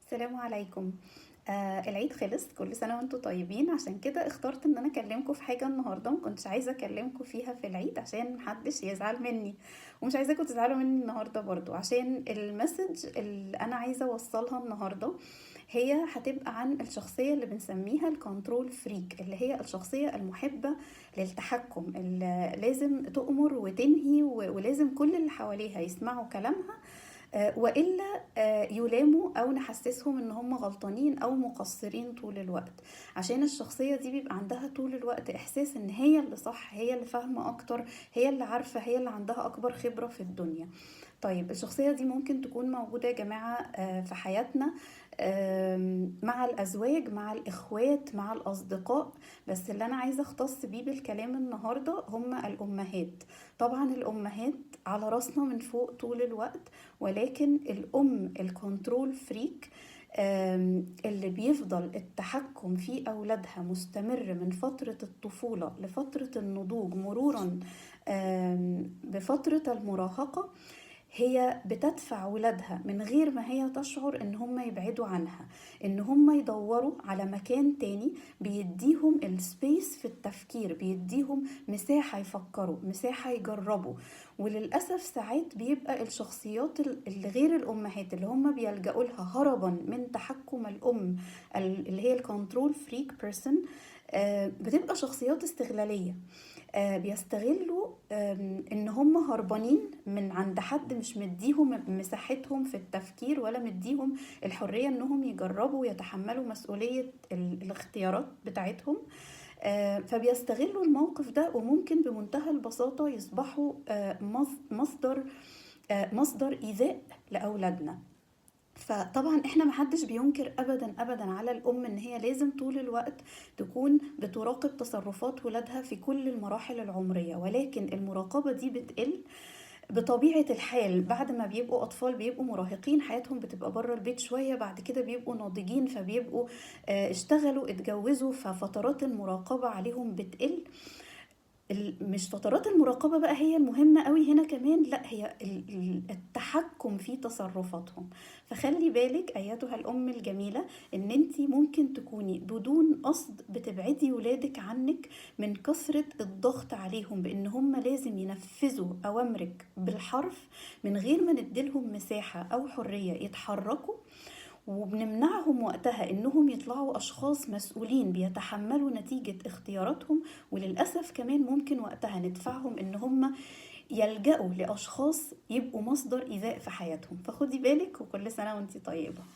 السلام عليكم. العيد خلص، كل سنة وانتم طيبين. عشان كده اخترت ان انا اكلمكم في حاجة النهاردة ما كنتش عايزة اكلمكم فيها في العيد عشان محدش يزعل مني، ومش عايزاكم تزعلوا مني النهاردة برضو، عشان المسج اللي انا عايزة اوصلها النهاردة هي هتبقى عن الشخصية اللي بنسميها الكنترول فريك، اللي هي الشخصية المحبة للتحكم، اللي لازم تؤمر وتنهي ولازم كل اللي حواليها يسمعوا كلامها، وإلا يلاموا أو نحسسهم إن هم غلطانين أو مقصرين طول الوقت. عشان الشخصية دي بيبقى عندها طول الوقت إحساس إن هي اللي صح، هي اللي فاهمة أكتر، هي اللي عارفة، هي اللي عندها أكبر خبرة في الدنيا. طيب الشخصية دي ممكن تكون موجودة يا جماعة في حياتنا، مع الأزواج، مع الإخوات، مع الأصدقاء. بس اللي أنا عايزة أختص بيه بالكلام النهاردة هم الأمهات. طبعا الأمهات على راسنا من فوق طول الوقت، ولكن الأم الكنترول فريك اللي بيفضل التحكم في أولادها مستمر من فترة الطفولة لفترة النضوج، مرورا بفترة المراهقة، هي بتدفع ولادها من غير ما هي تشعر ان هم يبعدوا عنها، ان هم يدوروا على مكان تاني بيديهم السبيس في التفكير، بيديهم مساحة يفكروا، مساحة يجربوا. وللأسف ساعات بيبقى الشخصيات اللي غير الأمهات اللي هم بيلجأوا لها هربا من تحكم الأم، اللي هي الكنترول فريك بيرسون، بتبقى شخصيات استغلالية. بيستغلوا ان هم هربانين من عند حد مش مديهم مساحتهم في التفكير، ولا مديهم الحرية انهم يجربوا ويتحملوا مسؤولية الاختيارات بتاعتهم. فبيستغلوا الموقف ده، وممكن بمنتهى البساطة يصبحوا مصدر إيذاء لأولادنا. فطبعا احنا محدش بينكر ابدا ابدا على الام ان هي لازم طول الوقت تكون بتراقب تصرفات ولادها في كل المراحل العمرية، ولكن المراقبة دي بتقل بطبيعة الحال بعد ما بيبقوا أطفال، بيبقوا مراهقين، حياتهم بتبقى بره البيت شوية، بعد كده بيبقوا ناضجين، فبيبقوا اشتغلوا، اتجوزوا، ففترات المراقبة عليهم بتقل. مش فترات المراقبة بقى هي المهمة قوي هنا كمان، لا، هي التحكم في تصرفاتهم. فخلي بالك أيتها الأم الجميلة ان انتي ممكن تكوني بدون قصد بتبعدي ولادك عنك من كثرة الضغط عليهم بان هم لازم ينفذوا أوامرك بالحرف، من غير ما نديلهم مساحة أو حرية يتحركوا. وبنمنعهم وقتها انهم يطلعوا اشخاص مسؤولين بيتحملوا نتيجة اختياراتهم، وللأسف كمان ممكن وقتها ندفعهم ان هم يلجأوا لاشخاص يبقوا مصدر ايذاء في حياتهم. فخدي بالك، وكل سنة وانتي طيبة.